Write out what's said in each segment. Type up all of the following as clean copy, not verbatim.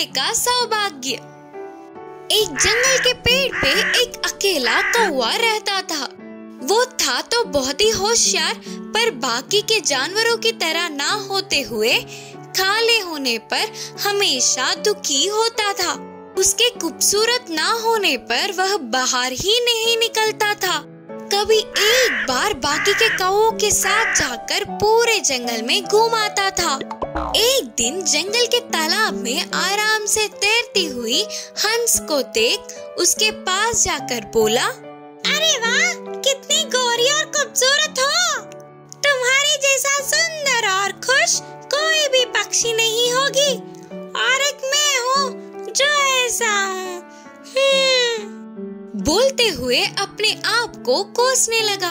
कौवे का सौभाग्य। एक जंगल के पेड़ पे एक अकेला कौवा रहता था। वो था तो बहुत ही होशियार, पर बाकी के जानवरों की तरह ना होते हुए काले होने पर हमेशा दुखी होता था। उसके खूबसूरत ना होने पर वह बाहर ही नहीं निकलता था। कभी एक बार बाकी के कौवों के साथ जाकर पूरे जंगल में घूम आता था। एक दिन जंगल के तालाब में आराम से तैरती हुई हंस को देख उसके पास जाकर बोला, अरे वाह, कितनी गोरी और खूबसूरत हो। तुम्हारे जैसा सुंदर और खुश कोई भी पक्षी नहीं होगी, और एक मैं हूँ जो ऐसा हूँ। बोलते हुए अपने आप को कोसने लगा।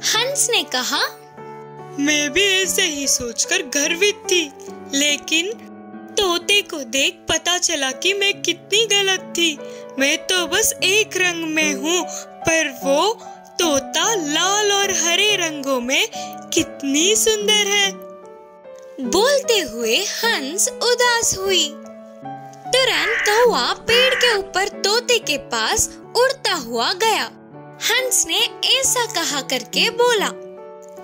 हंस ने कहा, मैं भी ऐसे ही सोचकर गर्वित थी, लेकिन तोते को देख पता चला कि मैं कितनी गलत थी। मैं तो बस एक रंग में हूँ, पर वो तोता लाल और हरे रंगों में कितनी सुंदर है। बोलते हुए हंस उदास हुई। तुरंत कौवा पेड़ के ऊपर तोते के पास उड़ता हुआ गया। हंस ने ऐसा कहा करके बोला,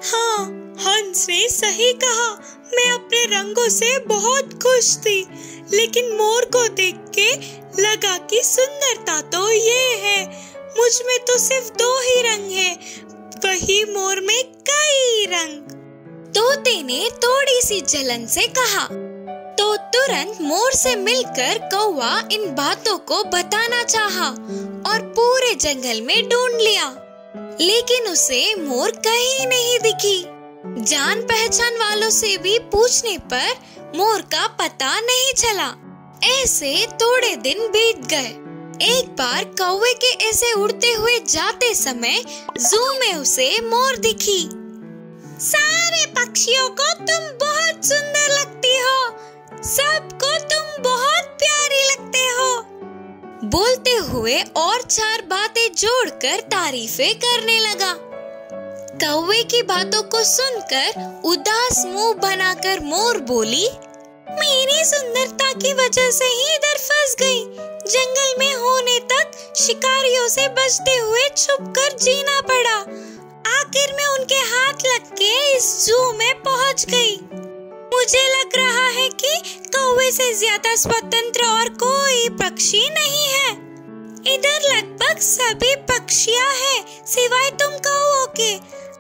हाँ, हंस ने सही कहा। मैं अपने रंगों से बहुत खुश थी, लेकिन मोर को देख के लगा कि सुंदरता तो ये है। मुझ में तो सिर्फ 2 ही रंग है, वही मोर में कई रंग। तोते ने थोड़ी सी जलन से कहा। तो तुरंत मोर से मिलकर कौवा इन बातों को बताना चाहा और पूरे जंगल में ढूंढ लिया, लेकिन उसे मोर कहीं नहीं दिखी। जान पहचान वालों से भी पूछने पर मोर का पता नहीं चला। ऐसे थोड़े दिन बीत गए। एक बार कौवे के ऐसे उड़ते हुए जाते समय जू में उसे मोर दिखी। सारे पक्षियों को तुम बहुत सुंदर लगती हो, सबको तुम बहुत प्यारी लगते हो। बोलते हुए और 4 बातें जोड़कर तारीफें करने लगा। कौवे की बातों को सुनकर उदास मुंह बनाकर मोर बोली, मेरी सुंदरता की वजह से ही इधर फंस गई। जंगल में होने तक शिकारियों से बचते हुए छुपकर जीना पड़ा। आखिर में उनके हाथ लग के इस जू में पहुंच गई। मुझे लग रहा है कि कौवे से ज्यादा स्वतंत्र और कोई पक्षी नहीं है। इधर लगभग सभी पक्षियां हैं, सिवाय तुम कौवों के।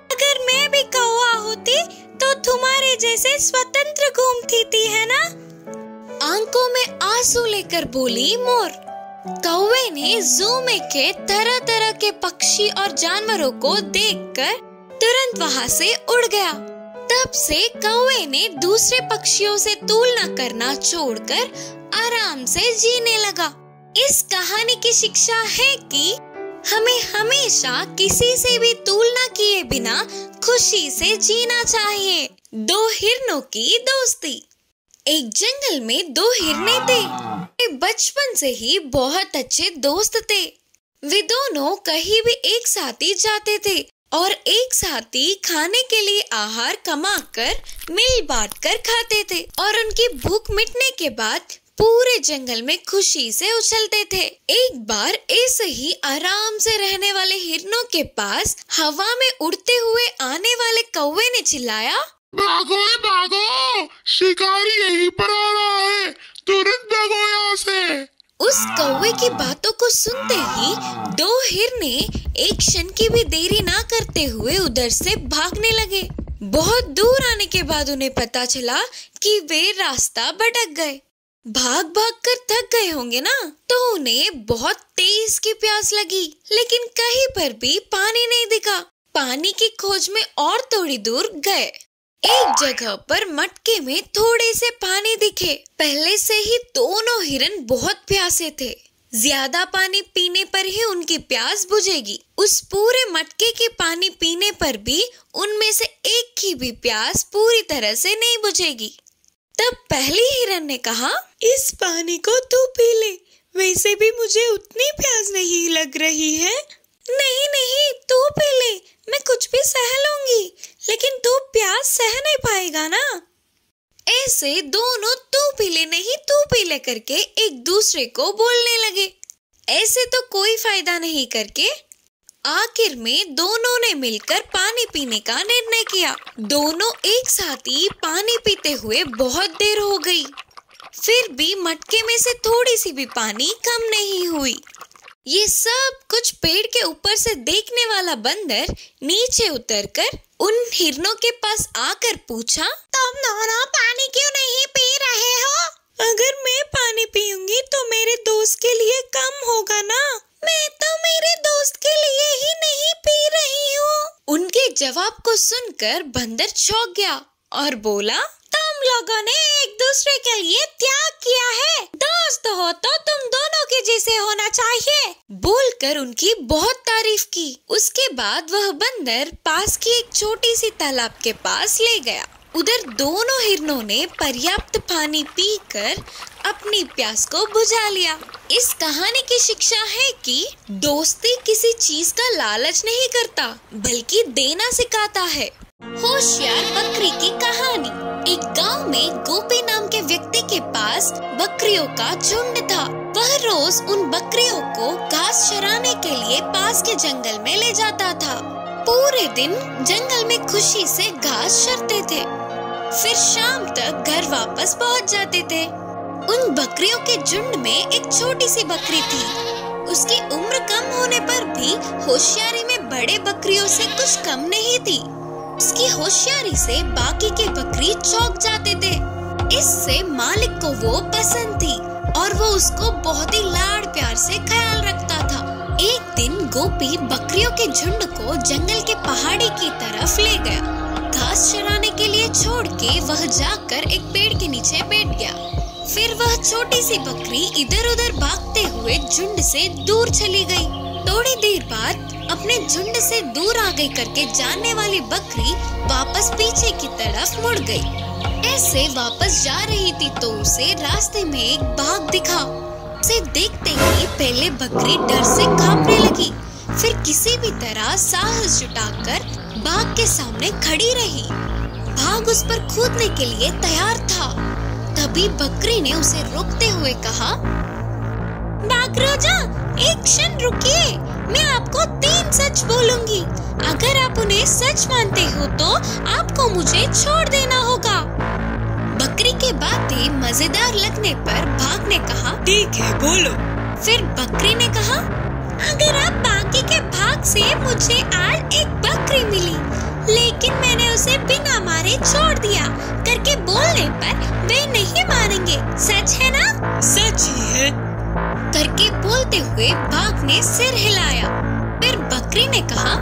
अगर मैं भी कौवा होती तो तुम्हारे जैसे स्वतंत्र घूमती थी, है ना? आंखों में आंसू लेकर बोली मोर। कौवे ने जू में के तरह तरह के पक्षी और जानवरों को देखकर तुरंत वहाँ से उड़ गया। तब से कौवे ने दूसरे पक्षियों से तुलना करना छोड़कर आराम से जीने लगा। इस कहानी की शिक्षा है कि हमें हमेशा किसी से भी तुलना किए बिना खुशी से जीना चाहिए। 2 हिरणों की दोस्ती। एक जंगल में 2 हिरने थे। वे बचपन से ही बहुत अच्छे दोस्त थे। वे दोनों कहीं भी एक साथ ही जाते थे और एक साथ ही खाने के लिए आहार कमाकर मिल बांट कर खाते थे, और उनकी भूख मिटने के बाद पूरे जंगल में खुशी से उछलते थे। एक बार ऐसे ही आराम से रहने वाले हिरणों के पास हवा में उड़ते हुए आने वाले कौवे ने चिल्लाया, भागो भागो, शिकारी यहीं पर आ रहा है, तुरंत भागो यहाँ से। उस कौवे की बातों को सुनते ही 2 हिरने एक क्षण की भी देरी ना करते हुए उधर से भागने लगे। बहुत दूर आने के बाद उन्हें पता चला कि वे रास्ता भटक गए। भाग भाग कर थक गए होंगे ना, तो उन्हें बहुत तेज की प्यास लगी, लेकिन कहीं पर भी पानी नहीं दिखा। पानी की खोज में और थोड़ी दूर गए। एक जगह पर मटके में थोड़े से पानी दिखे। पहले से ही दोनों हिरन बहुत प्यासे थे। ज्यादा पानी पीने पर ही उनकी प्यास बुझेगी। उस पूरे मटके के पानी पीने पर भी उनमें से एक की भी प्यास पूरी तरह से नहीं बुझेगी। तब पहली हिरन ने कहा, इस पानी को तू पी ले, वैसे भी मुझे उतनी प्यास नहीं लग रही है। नहीं नहीं, तू पी ले, मैं कुछ भी सह लूंगी, लेकिन तू प्यास सह नहीं पाएगा ना। ऐसे दोनों तू पी ले नहीं तू पी ले करके एक दूसरे को बोलने लगे। ऐसे तो कोई फायदा नहीं करके आखिर में दोनों ने मिलकर पानी पीने का निर्णय किया। दोनों एक साथ ही पानी पीते हुए बहुत देर हो गई, फिर भी मटके में से थोड़ी सी भी पानी कम नहीं हुई। ये सब कुछ पेड़ के ऊपर से देखने वाला बंदर नीचे उतरकर उन हिरणों के पास आकर पूछा, तुम दोनों पानी क्यों नहीं पी रहे हो? अगर मैं पानी पीऊंगी तो मेरे दोस्त के लिए कम होगा ना। मैं तो मेरे दोस्त के लिए ही नहीं पी रही हूँ। उनके जवाब को सुनकर बंदर चौंक गया और बोला, तुम लोगों ने एक दूसरे के लिए त्याग किया है। दोस्त हो तो तुम दोनों के जैसे होना चाहिए। बोलकर उनकी बहुत तारीफ की। उसके बाद वह बंदर पास की एक छोटी सी तालाब के पास ले गया। उधर दोनों हिरणों ने पर्याप्त पानी पीकर अपनी प्यास को बुझा लिया। इस कहानी की शिक्षा है कि दोस्ती किसी चीज का लालच नहीं करता बल्कि देना सिखाता है। होशियार बकरी की कहानी। एक गांव में गोपी नाम के व्यक्ति के पास बकरियों का झुंड था। वह रोज उन बकरियों को घास चराने के लिए पास के जंगल में ले जाता था। पूरे दिन जंगल में खुशी से घास चरते थे, फिर शाम तक घर वापस पहुंच जाते थे। उन बकरियों के झुंड में एक छोटी सी बकरी थी। उसकी उम्र कम होने पर भी होशियारी में बड़े बकरियों से कुछ कम नहीं थी। उसकी होशियारी से बाकी के बकरी चौंक जाते थे। इससे मालिक को वो पसंद थी और वो उसको बहुत ही लाड़ प्यार से ख्याल रखता था। एक दिन गोपी बकरियों के झुंड को जंगल के पहाड़ी की तरफ ले गया। घास चराने के लिए छोड़ के वह जाकर एक पेड़ के नीचे बैठ गया। फिर वह छोटी सी बकरी इधर उधर भागते हुए झुंड से दूर चली गई। थोड़ी देर बाद अपने झुंड से दूर आ गई करके जानने वाली बकरी वापस पीछे की तरफ मुड़ गई। ऐसे वापस जा रही थी तो उसे रास्ते में एक बाघ दिखा। उसे देखते ही पहले बकरी डर से कांपने लगी, फिर किसी भी तरह साहस जुटाकर बाघ के सामने खड़ी रही। बाघ उस पर कूदने के लिए तैयार था। तभी बकरी ने उसे रोकते हुए कहा, बाघ राजा, एक क्षण रुकिए, मैं आपको 3 सच बोलूंगी। अगर आप उन्हें सच मानते हो तो आपको मुझे छोड़ देना होगा। बकरी के बातें मजेदार लगने पर बाघ ने कहा, ठीक है बोलो। फिर बकरी ने कहा, अगर आप बाकी के भाग से मुझे आज एक बकरी मिली, लेकिन मैंने उसे बिना मारे छोड़ दिया करके बोलने पर वे नहीं मानेंगे, सच है ना? सच ही है करके बोलते हुए बाघ ने सिर हिलाया। फिर बकरी ने कहा,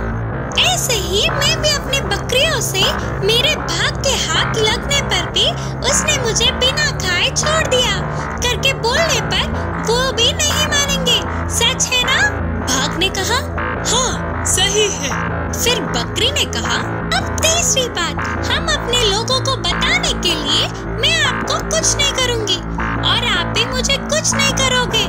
ऐसे ही मैं भी अपनी बकरियों से मेरे भाग के हाथ लगने पर भी उसने मुझे बिना खाए छोड़ दिया करके बोलने पर वो भी नहीं मानेंगे, सच है ना? बाघ ने कहा, हाँ सही है। फिर बकरी ने कहा, अब तीसरी बात, हम अपने लोगों को बताने के लिए मैं आपको कुछ नहीं करूँगी और आप भी मुझे कुछ नहीं करोगे,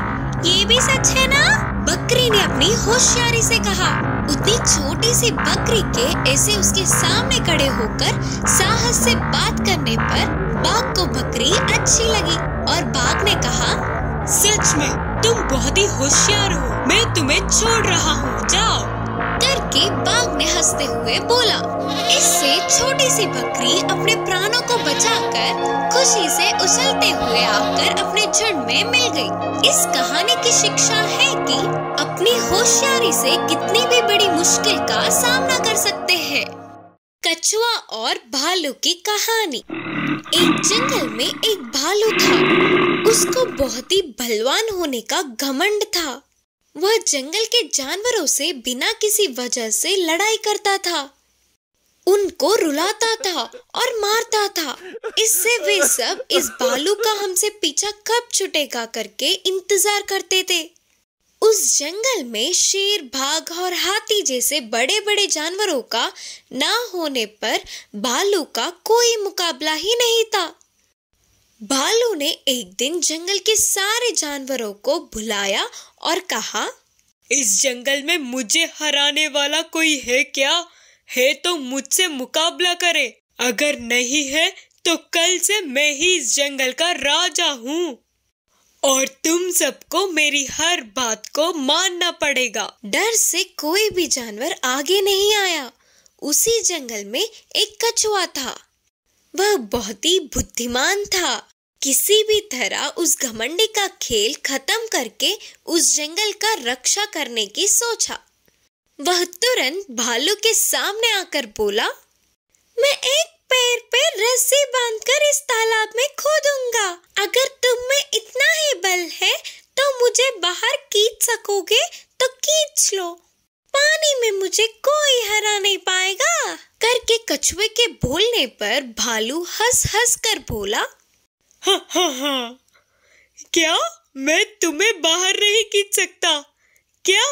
ये भी सच है ना? बकरी ने अपनी होशियारी से कहा। उतनी छोटी सी बकरी के ऐसे उसके सामने खड़े होकर साहस से बात करने पर बाघ को बकरी अच्छी लगी और बाघ ने कहा, सच में तुम बहुत ही होशियार हो, मैं तुम्हें छोड़ रहा हूँ, जाओ करके बाघ ने हंसते हुए बोला। इससे छोटी सी बकरी अपने प्राणों को बचाकर खुशी से उछलते हुए आकर अपने झुंड में मिल गई। इस कहानी की शिक्षा है कि अपनी होशियारी से कितनी भी बड़ी मुश्किल का सामना कर सकते हैं। कछुआ और भालू की कहानी। एक जंगल में एक भालू था। उसको बहुत ही बलवान होने का घमंड था। वह जंगल के जानवरों से बिना किसी वजह से लड़ाई करता था, उनको रुलाता था और मारता था। इससे वे सब इस भालू का हमसे पीछा कब छूटेगा करके इंतजार करते थे। उस जंगल में शेर, बाघ और हाथी जैसे बड़े बड़े जानवरों का ना होने पर भालू का कोई मुकाबला ही नहीं था। भालू ने एक दिन जंगल के सारे जानवरों को बुलाया और कहा, इस जंगल में मुझे हराने वाला कोई है क्या? है तो मुझसे मुकाबला करे, अगर नहीं है तो कल से मैं ही इस जंगल का राजा हूँ और तुम सबको मेरी हर बात को मानना पड़ेगा। डर से कोई भी जानवर आगे नहीं आया। उसी जंगल में एक कछुआ था। वह बहुत ही बुद्धिमान था। किसी भी तरह उस घमंडी का खेल खत्म करके उस जंगल का रक्षा करने की सोचा। वह तुरंत भालू के सामने आकर बोला, मैं एक पैर पे रस्सी बांधकर इस तालाब में कूदूंगा। अगर तुम में इतना ही बल है तो मुझे बाहर खींच सकोगे तो खींच लो। पानी में मुझे कोई हरा नहीं पाएगा। करके कछुए के बोलने पर भालू हंस हंस कर बोला, हाँ, क्या मैं तुम्हें बाहर नहीं खींच सकता क्या?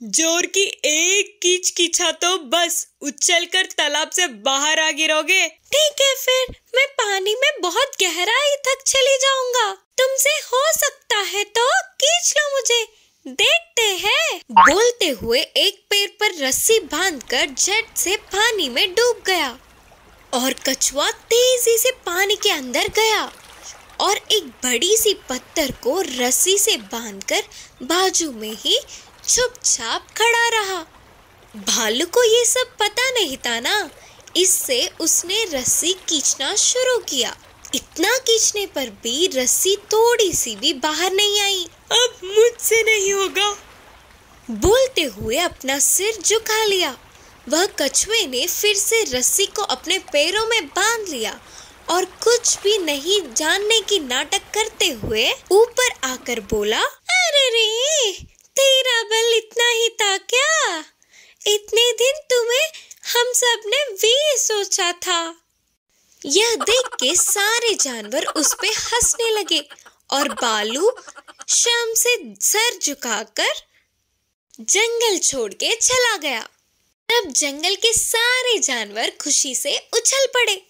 जोर की एक कीच कीछा तो बस उछलकर तालाब से बाहर आ गिरोगे। ठीक है, फिर मैं पानी में बहुत गहराई तक चली जाऊंगा। तुमसे हो सकता है तो खींच लो मुझे, देखते हैं। बोलते हुए एक पैर पर रस्सी बांधकर झट से पानी में डूब गया और कछुआ तेजी से पानी के अंदर गया और एक बड़ी सी पत्थर को रस्सी से बांधकर बाजू में ही चुपचाप खड़ा रहा। भालू को ये सब पता नहीं था ना, इससे उसने रस्सी खींचना शुरू किया। इतना खींचने पर भी रस्सी थोड़ी सी भी बाहर नहीं आई। अब मुझसे नहीं होगा, बोलते हुए अपना सिर झुका लिया। वह कछुए ने फिर से रस्सी को अपने पैरों में बांध लिया और कुछ भी नहीं जानने की नाटक करते हुए ऊपर आकर बोला, अरे रे, तेरा बल इतना ही था क्या? इतने दिन तुम्हें हम सब ने भी सोचा था। यह देख के सारे जानवर उस पे हंसने लगे और भालू शर्म से सर झुकाकर जंगल छोड़ के चला गया। तब जंगल के सारे जानवर खुशी से उछल पड़े।